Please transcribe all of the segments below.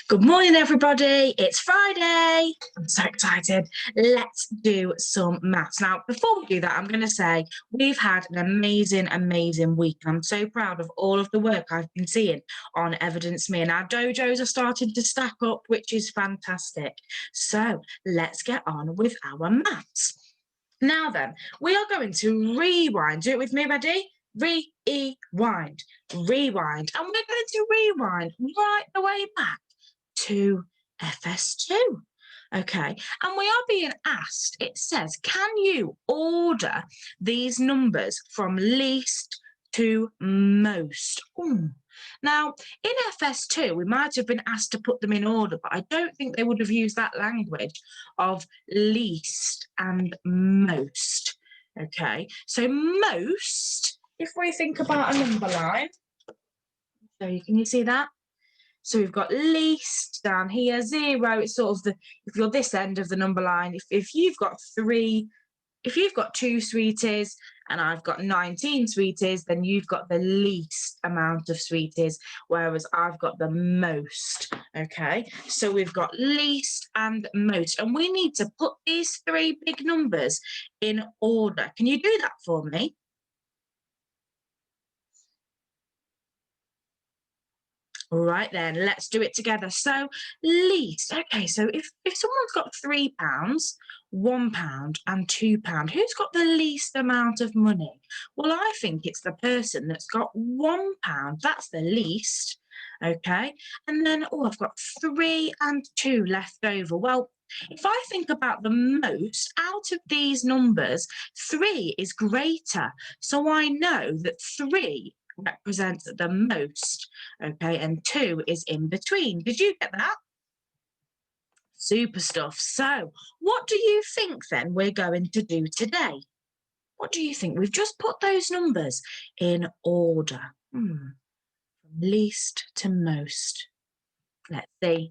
Good morning, everybody. It's Friday. I'm so excited. Let's do some maths. Now, before we do that, I'm going to say we've had an amazing week. I'm so proud of all of the work I've been seeing on Evidence Me, and our dojos are starting to stack up, which is fantastic. So let's get on with our maths. Now then, we are going to rewind. Do it with me, ready? Rewind. And we're going to rewind right the way back to FS2. Okay, and we are being asked, it says, can you order these numbers from least to most? Ooh. Now, in FS2, we might have been asked to put them in order, but I don't think they would have used that language of least and most. Okay, so most, if we think about a number line, so can you see that? So we've got least down here, 0. It's sort of if you're this end of the number line, if you've got two sweeties and I've got 19 sweeties, then you've got the least amount of sweeties, whereas I've got the most. Okay, so we've got least and most, and we need to put these three big numbers in order. Can you do that for me? Right then, let's do it together. So least, okay, so if someone's got £3, £1 and £2, who's got the least amount of money? Well, I think it's the person that's got £1. That's the least. Okay, and then I've got 3 and 2 left over. Well, if I think about the most out of these numbers, 3 is greater, so I know that 3 represents the most. Okay, and 2 is in between. Did you get that? Super stuff. So what do you think then we're going to do today? What do you think? We've just put those numbers in order. From least to most. Let's see.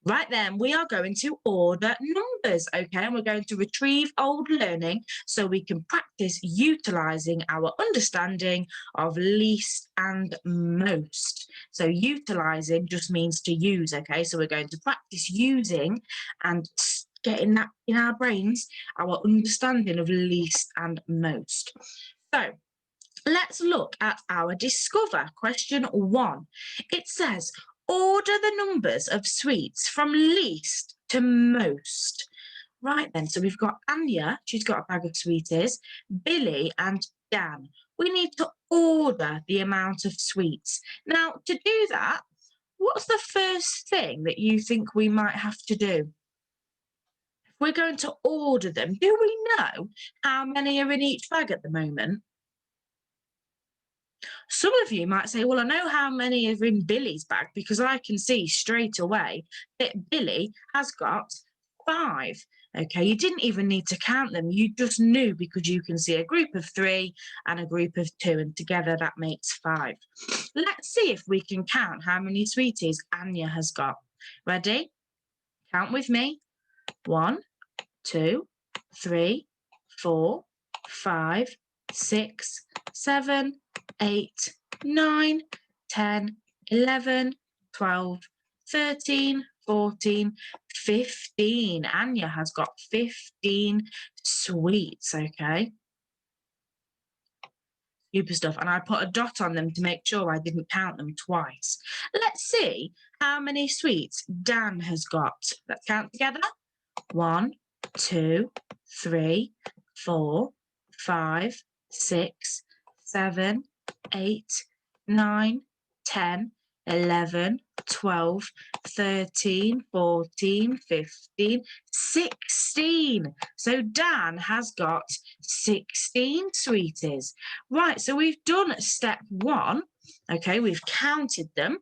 Right then, we are going to order numbers, okay? And we're going to retrieve old learning so we can practice utilising our understanding of least and most. So utilising just means to use, okay? So we're going to practice using and getting that in our brains, our understanding of least and most. So let's look at our Discover question 1. It says, order the numbers of sweets from least to most. Right then, so we've got Anya, she's got a bag of sweeties, Billy and Dan. We need to order the amount of sweets. Now, to do that, what's the first thing that you think we might have to do? If we're going to order them, do we know how many are in each bag at the moment? Some of you might say, well, I know how many are in Billy's bag because I can see straight away that Billy has got 5. Okay, you didn't even need to count them. You just knew because you can see a group of 3 and a group of 2, and together that makes 5. Let's see if we can count how many sweeties Anya has got. Ready? Count with me. 1, 2, 3, 4, 5, 6, 7, 8, 9, 10, 11, 12, 13, 14, 15. Anya has got 15 sweets, okay? Super stuff. And I put a dot on them to make sure I didn't count them twice. Let's see how many sweets Dan has got. Let's count together. 1, 2, 3, 4, 5, 6, 7, 8, 9, 10, 11, 12, 13, 14, 15, 16. So Dan has got 16 sweeties. Right, so we've done step 1. Okay, we've counted them.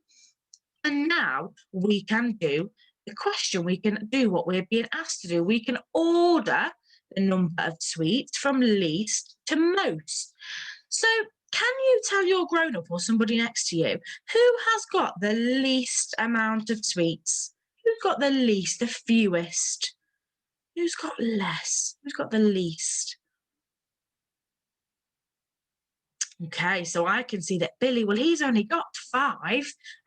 And now we can do the question. We can do what we're being asked to do. We can order the number of sweets from least to most. So can you tell your grown-up or somebody next to you who has got the least amount of sweets? Who's got the least, the fewest? Who's got less? Who's got the least? Okay, so I can see that Billy, well, he's only got 5.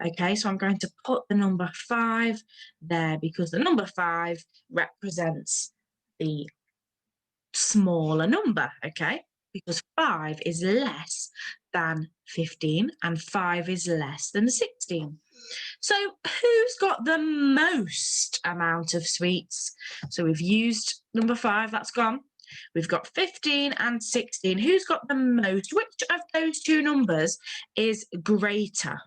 Okay, so I'm going to put the number 5 there because the number 5 represents the smaller number, okay? Because 5 is less than 15 and 5 is less than 16. So who's got the most amount of sweets? So we've used number 5, that's gone. We've got 15 and 16. Who's got the most? Which of those two numbers is greater?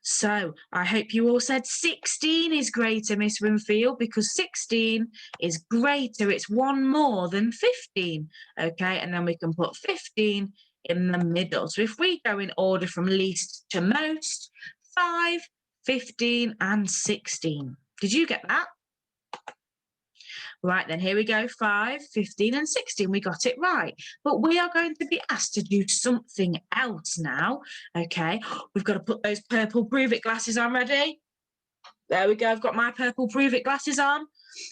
So I hope you all said 16 is greater, Miss Winfield, because 16 is greater. It's one more than 15. Okay, and then we can put 15 in the middle. So if we go in order from least to most, 5, 15, and 16. Did you get that? Right, then here we go, 5, 15 and 16. We got it right. But we are going to be asked to do something else now. Okay, we've got to put those purple Prove It glasses on. Ready? There we go. I've got my purple Prove It glasses on.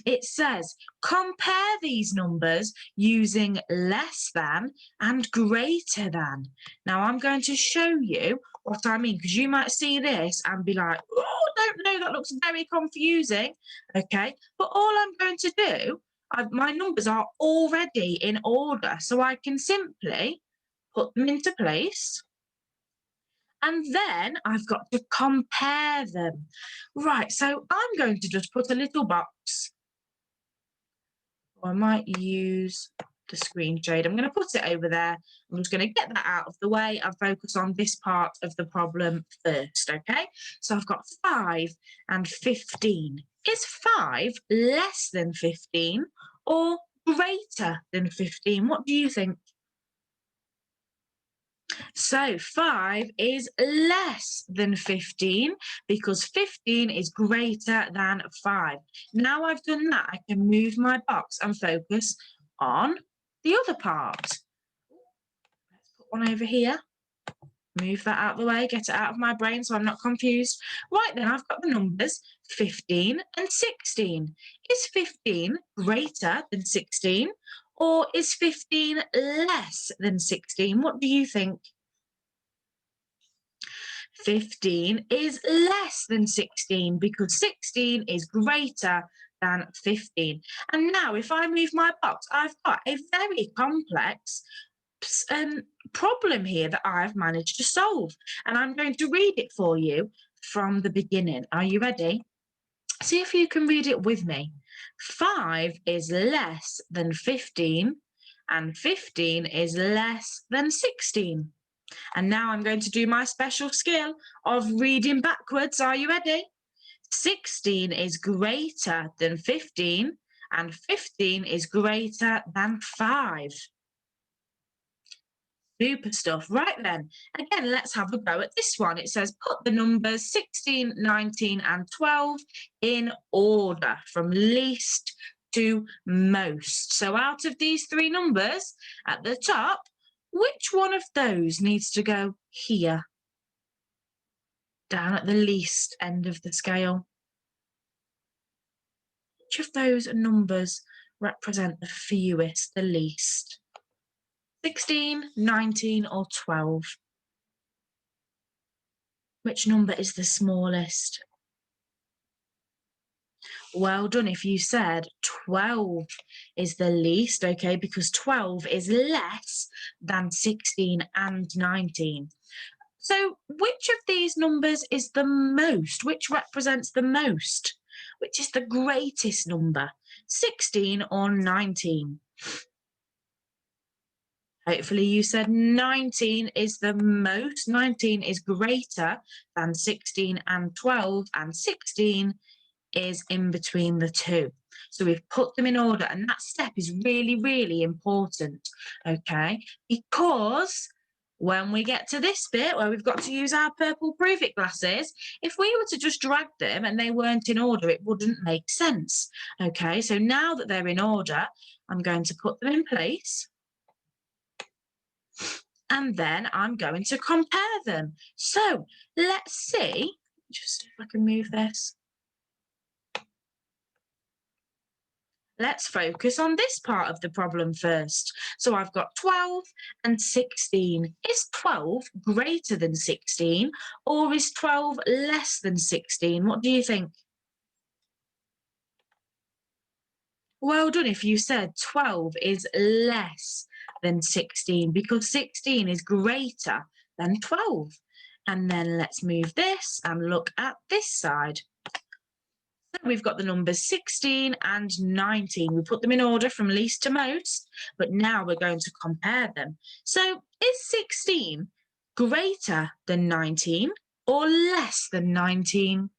It says, compare these numbers using less than and greater than. Now, I'm going to show you what I mean, because you might see this and be like, oh, I don't know, that looks very confusing. Okay, but all I'm going to do, my numbers are already in order, so I can simply put them into place. And then I've got to compare them. Right, so I'm going to just put a little box. Or I might use the screen shade. I'm going to put it over there. I'm just going to get that out of the way and focus on this part of the problem first, okay? So I've got 5 and 15. Is 5 less than 15 or greater than 15? What do you think? So 5 is less than 15 because 15 is greater than 5. Now I've done that, I can move my box and focus on the other part. Let's put one over here. Move that out of the way, get it out of my brain so I'm not confused. Right then, I've got the numbers 15 and 16. Is 15 greater than 16 or is 15 less than 16? What do you think? 15 is less than 16 because 16 is greater than 15. And now if I move my box, I've got a very complex problem here that I've managed to solve. And I'm going to read it for you from the beginning. Are you ready? See if you can read it with me. 5 is less than 15 and 15 is less than 16. And now I'm going to do my special skill of reading backwards. Are you ready? 16 is greater than 15 and 15 is greater than 5. Super stuff. Right then, again, let's have a go at this one. It says put the numbers 16, 19 and 12 in order from least to most. So out of these 3 numbers at the top, which one of those needs to go here? Down at the least end of the scale. Which of those numbers represent the fewest, the least? 16, 19 or 12? Which number is the smallest? Well done if you said 12 is the least, okay, because 12 is less than 16 and 19. So which of these numbers is the most? Which represents the most? Which is the greatest number? 16 or 19? Hopefully you said 19 is the most. 19 is greater than 16 and 12, and 16 is in between the two. So we've put them in order, and that step is really, really important, okay? Because when we get to this bit where we've got to use our purple Prove It glasses, if we were to just drag them and they weren't in order, it wouldn't make sense, okay? So now that they're in order, I'm going to put them in place. And then I'm going to compare them. So let's see, just if I can move this. Let's focus on this part of the problem first. So I've got 12 and 16. Is 12 greater than 16 or is 12 less than 16? What do you think? Well done if you said 12 is less than 16 because 16 is greater than 12. And then let's move this and look at this side. So we've got the numbers 16 and 19. We put them in order from least to most, but now we're going to compare them. So is 16 greater than 19 or less than 19?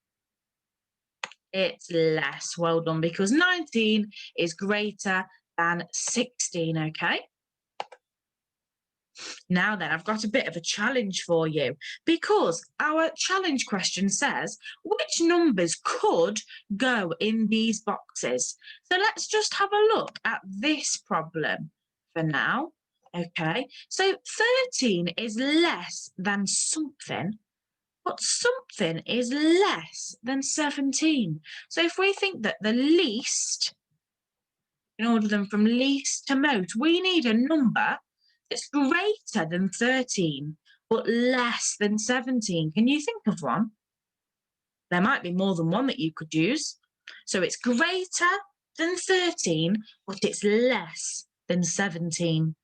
It's less. Well done, because 19 is greater than 16, okay? Now then, I've got a bit of a challenge for you because our challenge question says, which numbers could go in these boxes? So let's just have a look at this problem for now. Okay, so 13 is less than something, but something is less than 17. So if we think that the least, in order them from least to most, we need a number that's greater than 13, but less than 17. Can you think of one? There might be more than one that you could use. So it's greater than 13, but it's less than 17.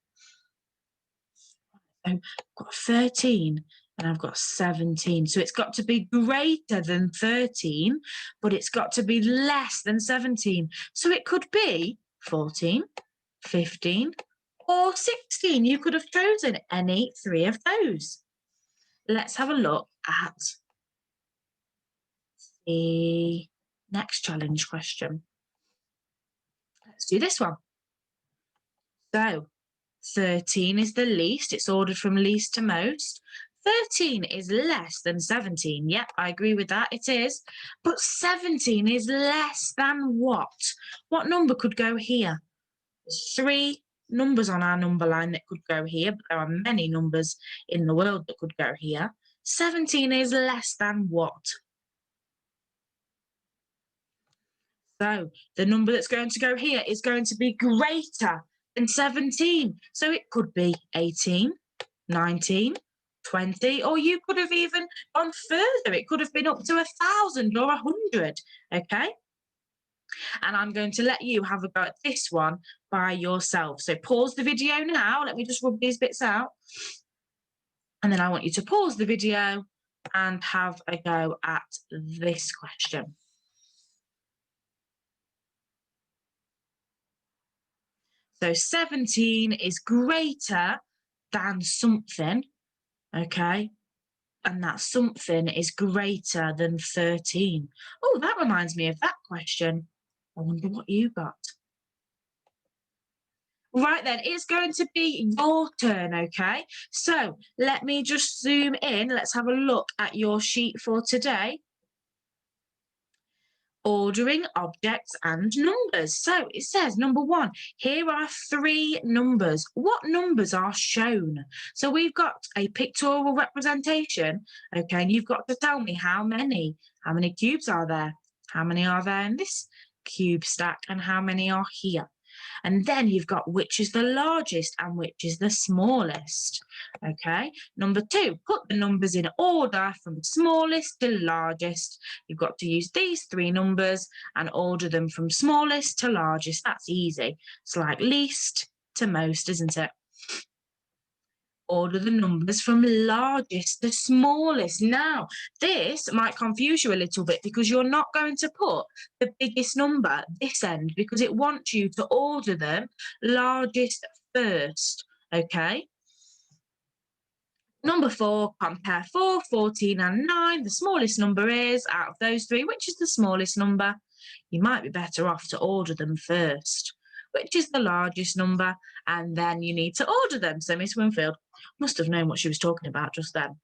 So I've got 13 and I've got 17. So it's got to be greater than 13, but it's got to be less than 17. So it could be 14, 15, or 16. You could have chosen any three of those. Let's have a look at the next challenge question. Let's do this one. So 13 is the least. It's ordered from least to most. 13 is less than 17. Yep, I agree with that. It is. But 17 is less than what? What number could go here? There's 3 numbers on our number line that could go here, but there are many numbers in the world that could go here. 17 is less than what? So the number that's going to go here is going to be greater than 17. So it could be 18, 19, 20, or you could have even gone further. It could have been up to 1,000 or 100, okay? And I'm going to let you have a go at this one by yourself. So pause the video now. Let me just rub these bits out. And then I want you to pause the video and have a go at this question. So 17 is greater than something, okay? And that something is greater than 13. Oh, that reminds me of that question. I wonder what you got. Right then, it's going to be your turn, okay? So let me just zoom in. Let's have a look at your sheet for today. Ordering objects and numbers. So it says, number 1, here are 3 numbers. What numbers are shown? So we've got a pictorial representation, okay, and you've got to tell me how many cubes are there? How many are there in this cube stack and how many are here? And then you've got which is the largest and which is the smallest. Okay. Number 2, put the numbers in order from smallest to largest. You've got to use these 3 numbers and order them from smallest to largest. That's easy. It's like least to most, isn't it? Order the numbers from largest to smallest. Now, this might confuse you a little bit because you're not going to put the biggest number this end because it wants you to order them largest first, okay? Number 4, compare 4, 14 and 9. The smallest number is, out of those 3, which is the smallest number? You might be better off to order them first. Which is the largest number? And then you need to order them. So Miss Winfield must have known what she was talking about just then.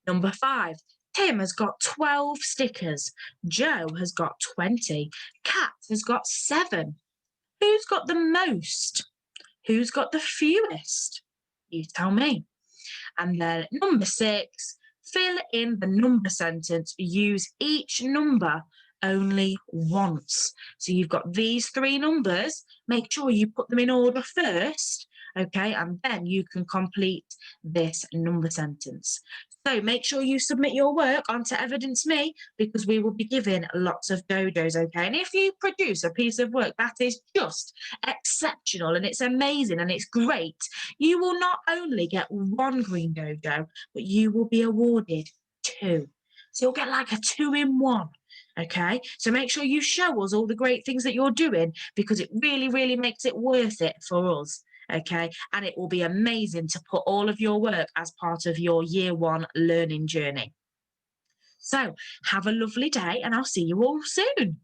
Number 5, Tim has got 12 stickers. Joe has got 20. Kat has got 7. Who's got the most? Who's got the fewest? You tell me. And then number 6, fill in the number sentence. Use each number only once. So you've got these three numbers. Make sure you put them in order first, okay? And then you can complete this number sentence. So make sure you submit your work onto Evidence Me, because we will be giving lots of dodos, okay? And if you produce a piece of work that is just exceptional and it's amazing and it's great, you will not only get one green dodo, but you will be awarded two. So you'll get like a 2-in-1. Okay, so make sure you show us all the great things that you're doing, because it really, really makes it worth it for us. Okay, and it will be amazing to put all of your work as part of your year 1 learning journey. So have a lovely day, and I'll see you all soon.